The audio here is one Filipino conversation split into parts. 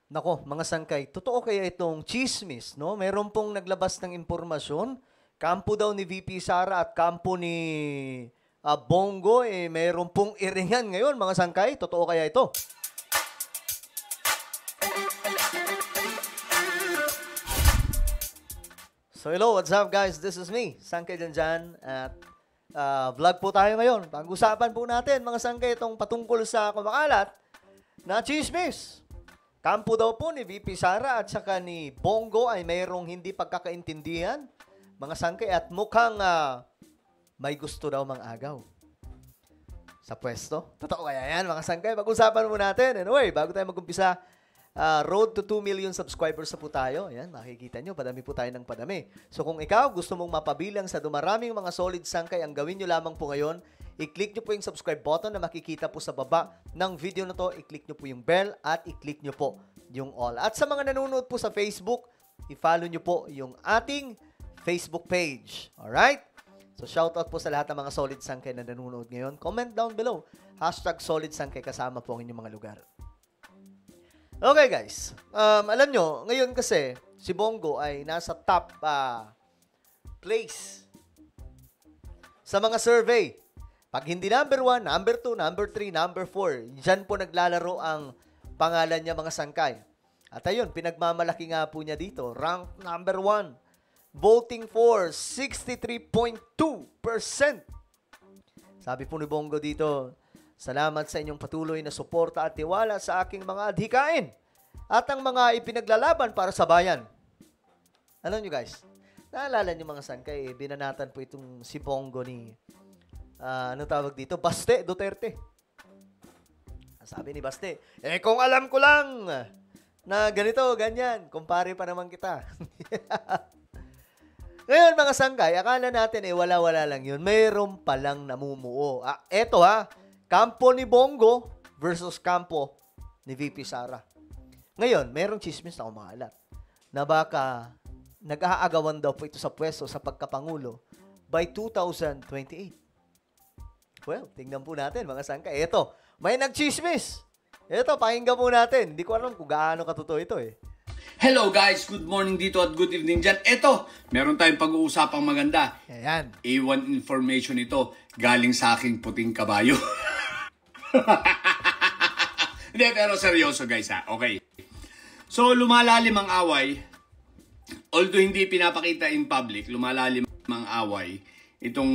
Nako, mga sangkay, totoo kaya itong chismis, no? Meron pong naglabas ng impormasyon, kampo daw ni VP Sara at kampo ni Bongo, meron pong iringan ngayon, mga sangkay. Totoo kaya ito? So hello, what's up guys? This is me, Sangkay Janjan, at vlog po tayo ngayon. Pag-usapan po natin, mga sangkay, itong patungkol sa kumakalat na chismis. Kampo daw po ni VP Sara at saka ni Bongo ay mayroong hindi pagkakaintindihan, mga sangkay, at mukhang may gusto daw mang-agaw sa pwesto. Totoo kaya yan, mga sangkay? Pag-usapan mo natin. Anyway, bago tayo mag-umpisa, road to 2 million subscribers na po tayo. Ayan, makikita nyo, padami po tayo ng padami. So kung ikaw gusto mong mapabilang sa dumaraming mga solid sangkay, ang gawin nyo lamang po ngayon, i-click nyo po yung subscribe button na makikita po sa baba ng video na to. I-click nyo po yung bell at i-click nyo po yung all. At sa mga nanonood po sa Facebook, i-follow nyo po yung ating Facebook page. Alright? So shoutout po sa lahat ng mga solid sangkay na nanonood ngayon. Comment down below. #solid sangkay kasama po ang inyong mga lugar. Okay guys, alam nyo, ngayon kasi si Bongo ay nasa top place sa mga survey. Pag hindi number 1, number 2, number 3, number 4, dyan po naglalaro ang pangalan niya, mga sangkay. At ayun, pinagmamalaki nga po niya dito, rank number 1, voting for 63.2%. Sabi po ni Bongo dito, salamat sa inyong patuloy na suporta at tiwala sa aking mga adhikain at ang mga ipinaglalaban para sa bayan. Alam nyo guys, naalala nyo mga sangkay, binanatan po itong si Bongo ni ano tawag dito? Baste Duterte. Sabi ni Baste, kung alam ko lang na ganito, ganyan, kumpare pa naman kita. Ngayon mga sangkay, akala natin wala-wala lang yun. Mayroon palang namumuo. Eto kampo ni Bongo versus kampo ni VP Sara. Ngayon, mayroong chismis na kumakalat na baka nag-aagawan daw po ito sa pwesto sa pagkapangulo by 2028. Well, tingnan po natin mga sangkay. Ito, may nag-chismis. Ito, pakinggan po natin. Hindi ko alam kung gaano katotoo ito Hello guys, good morning dito at good evening dyan. Ito, meron tayong pag-uusapang maganda. Ayan. A1 information ito galing sa aking puting kabayo. Hindi, pero seryoso guys Okay. So, lumalalim ang away. Although hindi pinapakita in public, lumalalim ang away. Itong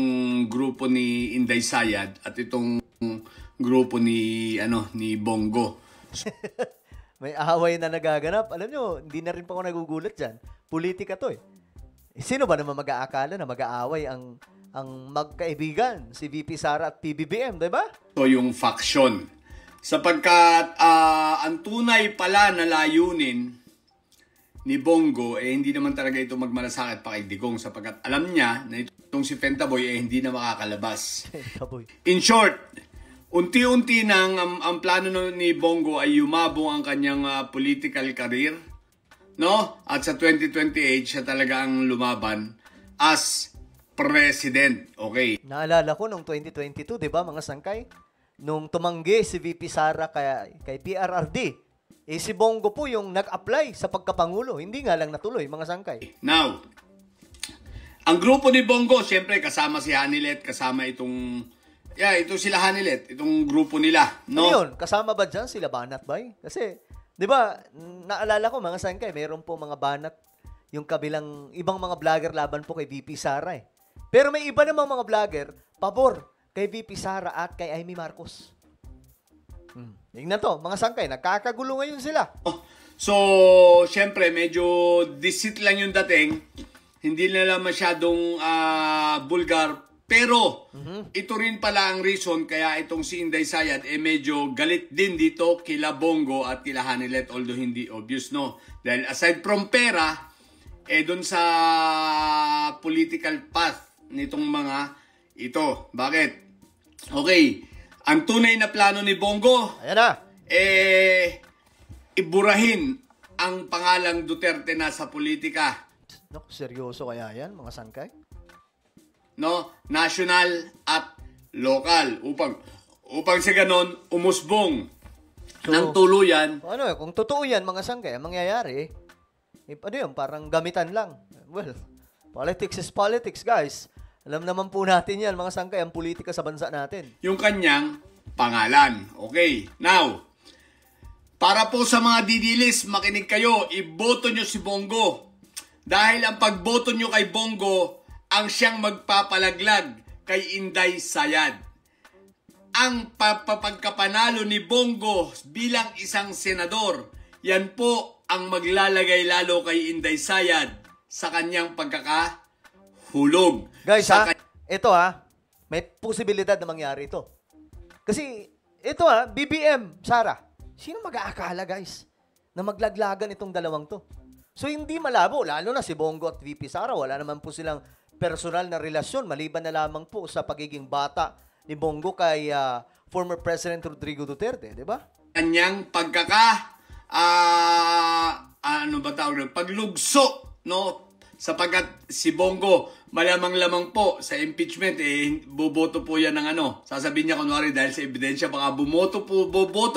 grupo ni Inday Sayad at itong grupo ni Bongo. May away na nagaganap. Alam nyo, hindi na rin pa ako nagugulat dyan. Politika to Sino ba naman mag-aakala na mag-aaway ang magkaibigan, si VP Sara at PBBM, di ba? So yung faction. Sapagkat ang tunay pala na layunin ni Bongo, hindi naman talaga ito magmalasakit pa kay Digong sapagkat alam niya na itong si Pentaboy hindi na makakalabas. Pentaboy. In short, unti-unti nang ang plano ni Bongo ay yumabong ang kanyang political career, no? At sa 2028 siya talaga ang lumaban as president. Okay. Naalala ko nung 2022, 'di ba, mga sangkay? Nung tumanggi si VP Sara kay PRRD, si Bongo po yung nag-apply sa pagkapangulo. Hindi nga lang natuloy, mga sangkay. Now, ang grupo ni Bongo, siyempre kasama si Hanilet, kasama itong ito sila Hanilet, itong grupo nila, no? Ano yun? Kasama ba dyan sila Banat Bay? Kasi, di ba, naalala ko mga sangkay, meron po mga Banat, yung kabilang, ibang mga vlogger laban po kay VP Sara Pero may iba namang mga vlogger, pabor kay VP Sara at kay Amy Marcos. Tingnan to, mga sangkay, nagkakagulo ngayon sila. So, siyempre, medyo deceit lang yung dating. Hindi nila masyadong bulgar. Pero, ito rin pala ang reason kaya itong si Inday Sayad medyo galit din dito kila Bongo at kila Hanilet, although hindi obvious, no? Dahil aside from pera, dun sa political path nitong mga ito. Bakit? Okay, ang tunay na plano ni Bongo, ayan na, iburahin ang pangalang Duterte na sa politika. Naku, seryoso kaya yan, mga sangkay? No, national at local upang sa ganon umusbong ng tuluyan. Kung totoo yan, mga sangkay, ang mangyayari, ano yun, parang gamitan lang. Well, politics is politics, guys. Alam naman po natin yan, mga sangkay, ang politika sa bansa natin. Yung kanyang pangalan. Okay, now, para po sa mga didilis, makinig kayo, iboto nyo si Bongo. Dahil ang pagboto nyo kay Bongo, ang siyang magpapalaglag kay Inday Sayad. Ang pagkapanalo ni Bongo bilang isang senador, yan po ang maglalagay lalo kay Inday Sayad sa kanyang pagkakahulog. Guys, ito may posibilidad na mangyari ito. Kasi, ito BBM, Sara, sino mag-aakala, guys, na maglaglagan itong dalawang to? So, hindi malabo, lalo na si Bongo at VP Sara, wala naman po silang personal na relasyon, maliban na lamang po sa pagiging bata ni Bongo kay former President Rodrigo Duterte, di ba? Kanyang paglugso, no? Sapagkat si Bongo, malamang-lamang po sa impeachment, boboto po yan ng sasabihin niya kunwari dahil sa ebidensya, baka boboto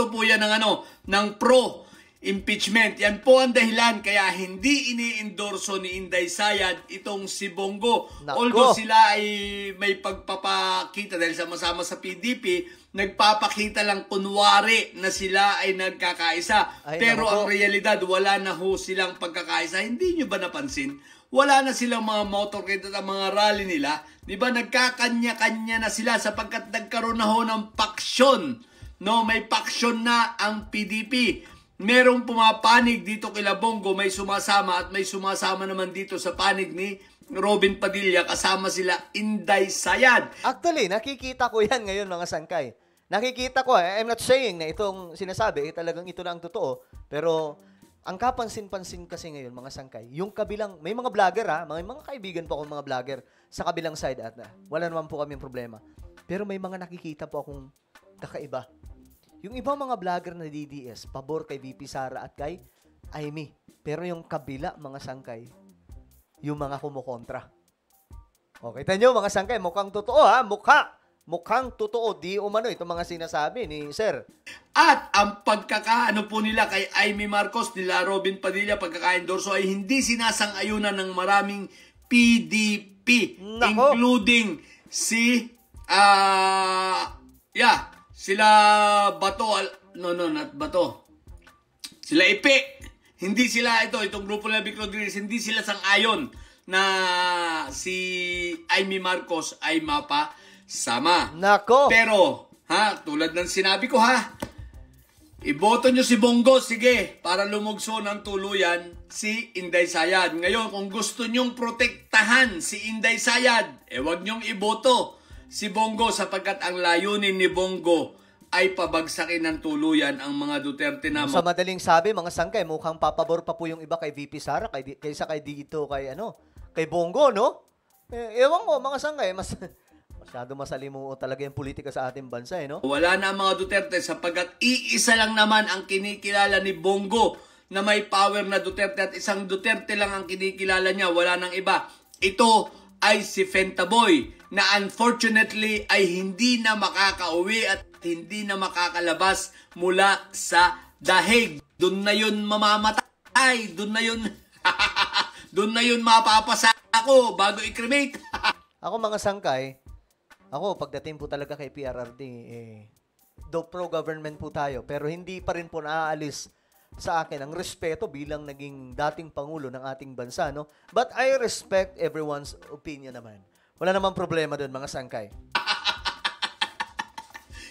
po yan ng pro-impeachment. Yan po ang dahilan kaya hindi ini-endorso ni Inday Sayad itong si Bongo. Nako. Although sila ay may pagpapakita dahil sama-sama sa PDP, nagpapakita lang kunwari na sila ay nagkakaisa. Pero ang realidad, wala na ho silang pagkakaisa. Hindi nyo ba napansin? Wala na silang mga motorcade at mga rally nila. Di ba nagkakanya-kanya na sila sapagkat nagkaroon na ho ng paksyon. No, may paksyon na ang PDP. Merong pumapanig dito kila Bongo, may sumasama at may sumasama naman dito sa panig ni Robin Padilla, kasama sila Inday Sayad. Actually, nakikita ko yan ngayon, mga sangkay. Nakikita ko, I'm not saying na itong sinasabi, talagang ito na ang totoo, pero ang kapansin-pansin kasi ngayon, mga sangkay, yung kabilang, may mga vlogger mga kaibigan po akong mga vlogger sa kabilang side at wala naman po kaming problema. Pero may mga nakikita po akong kakaiba. Yung ibang mga vlogger na DDS, pabor kay VP Sara at kay Amy. Pero yung kabila, mga sangkay, yung mga kumukontra. Okay, tanyo mga sangkay, mukhang totoo Mukhang totoo, di umano itong mga sinasabi ni Sir. At ang pagkakaano po nila kay Amy Marcos, nila Robin Padilla, pagkaka-endorso ay hindi sinasang-ayunan ng maraming PDP. Nako. Including si, sila Bato, not Bato. Sila Ipe. Hindi sila itong grupo na Vic Rodriguez, hindi sila sang-ayon na si Amy Marcos ay sama. Nako. Pero, tulad ng sinabi ko iboto nyo si Bongo, sige, para lumugso ng tuluyan si Inday Sayad. Ngayon, kung gusto nyong protektahan si Inday Sayad, wag nyong iboto si Bongo sapagkat ang layunin ni Bongo ay pabagsakin ng tuluyan ang mga Duterte na... Sa madaling sabi, mga sangkay, mukhang papabor pa po yung iba kay VP Sara kaysa kay dito, kay Bongo, no? Ewan ko, mga sangkay, masyado masalimuot talaga yung politika sa ating bansa, no? Wala na ang mga Duterte sapagkat iisa lang naman ang kinikilala ni Bongo na may power na Duterte at isang Duterte lang ang kinikilala niya, wala nang iba. Ito ay si Fentaboy na unfortunately ay hindi na makakauwi at hindi na makakalabas mula sa dahig. Doon na yun mamamatay, doon na yun mapapasa ako bago i-cremate. Ako mga sangkay, pagdating po talaga kay PRRD, though pro-government po tayo, pero hindi pa rin po naaalis sa akin ang respeto bilang naging dating Pangulo ng ating bansa, no? But I respect everyone's opinion naman. Wala namang problema doon, mga sangkay.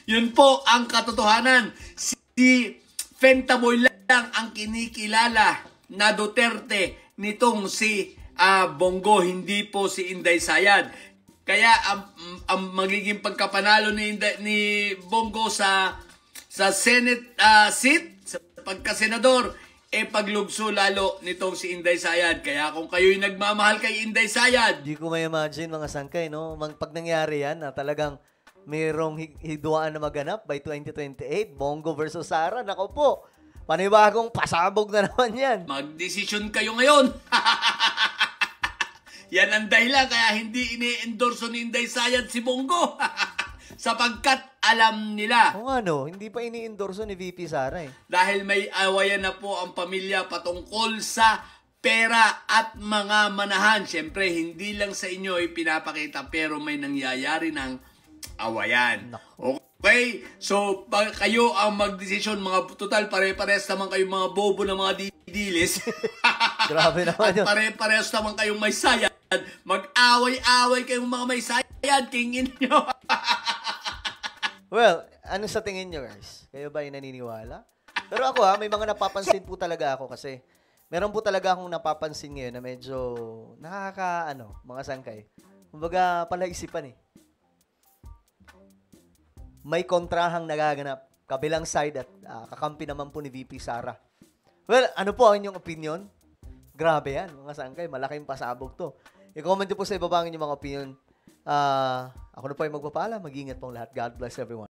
Yun po ang katotohanan. Si Fentaboy lang ang kinikilala na Duterte nitong si Bongo, hindi po si Inday Sayad. Kaya ang magiging pagkapanalo ni Bongo sa Senate seat, sa pagkasenador, paglugso lalo nitong si Inday Sayad. Kaya kung kayo'y nagmamahal kay Inday Sayad, di ko may imagine, mga sangkay, no? Pag nangyari yan, talagang mayroong hidwaan na maganap by 2028, Bongo versus Sara, nako po, panibagong pasabog na naman yan. Magdesisyon kayo ngayon. Yan ang dahilan kaya hindi ini-endorso ni Inday Sayad si Bongo. Sapagkat alam nila. O ano, hindi pa ini-endorso ni VP Sara eh. Dahil may awayan na po ang pamilya patungkol sa pera at mga manahan. Siyempre, hindi lang sa inyo ipinapakita pero may nangyayari ng awayan. Okay? So, kayo ang magdesisyon, mga total, pare-parehas naman kayong mga bobo na mga didilis. Grabe naman yun. At pare-parehas naman kayong may sayad. Mag-away-away kayong mga may sayad, kingin nyo. Well, ano sa tingin nyo guys? Kayo ba yung naniniwala? Pero ako may mga napapansin po talaga ako kasi meron po talaga akong napapansin ngayon na medyo mga sangkay. Kumbaga, palaisipan eh. May kontrahang nagaganap. Kabilang side at kakampi naman po ni VP Sara. Well, ano po ang inyong opinion? Grabe yan, mga sangkay. Malaking pasabog to. I-comment nyo po sa ibaba ang inyong mga opinion. Ako na po ay magpapala. Mag-ingat pong lahat. God bless everyone.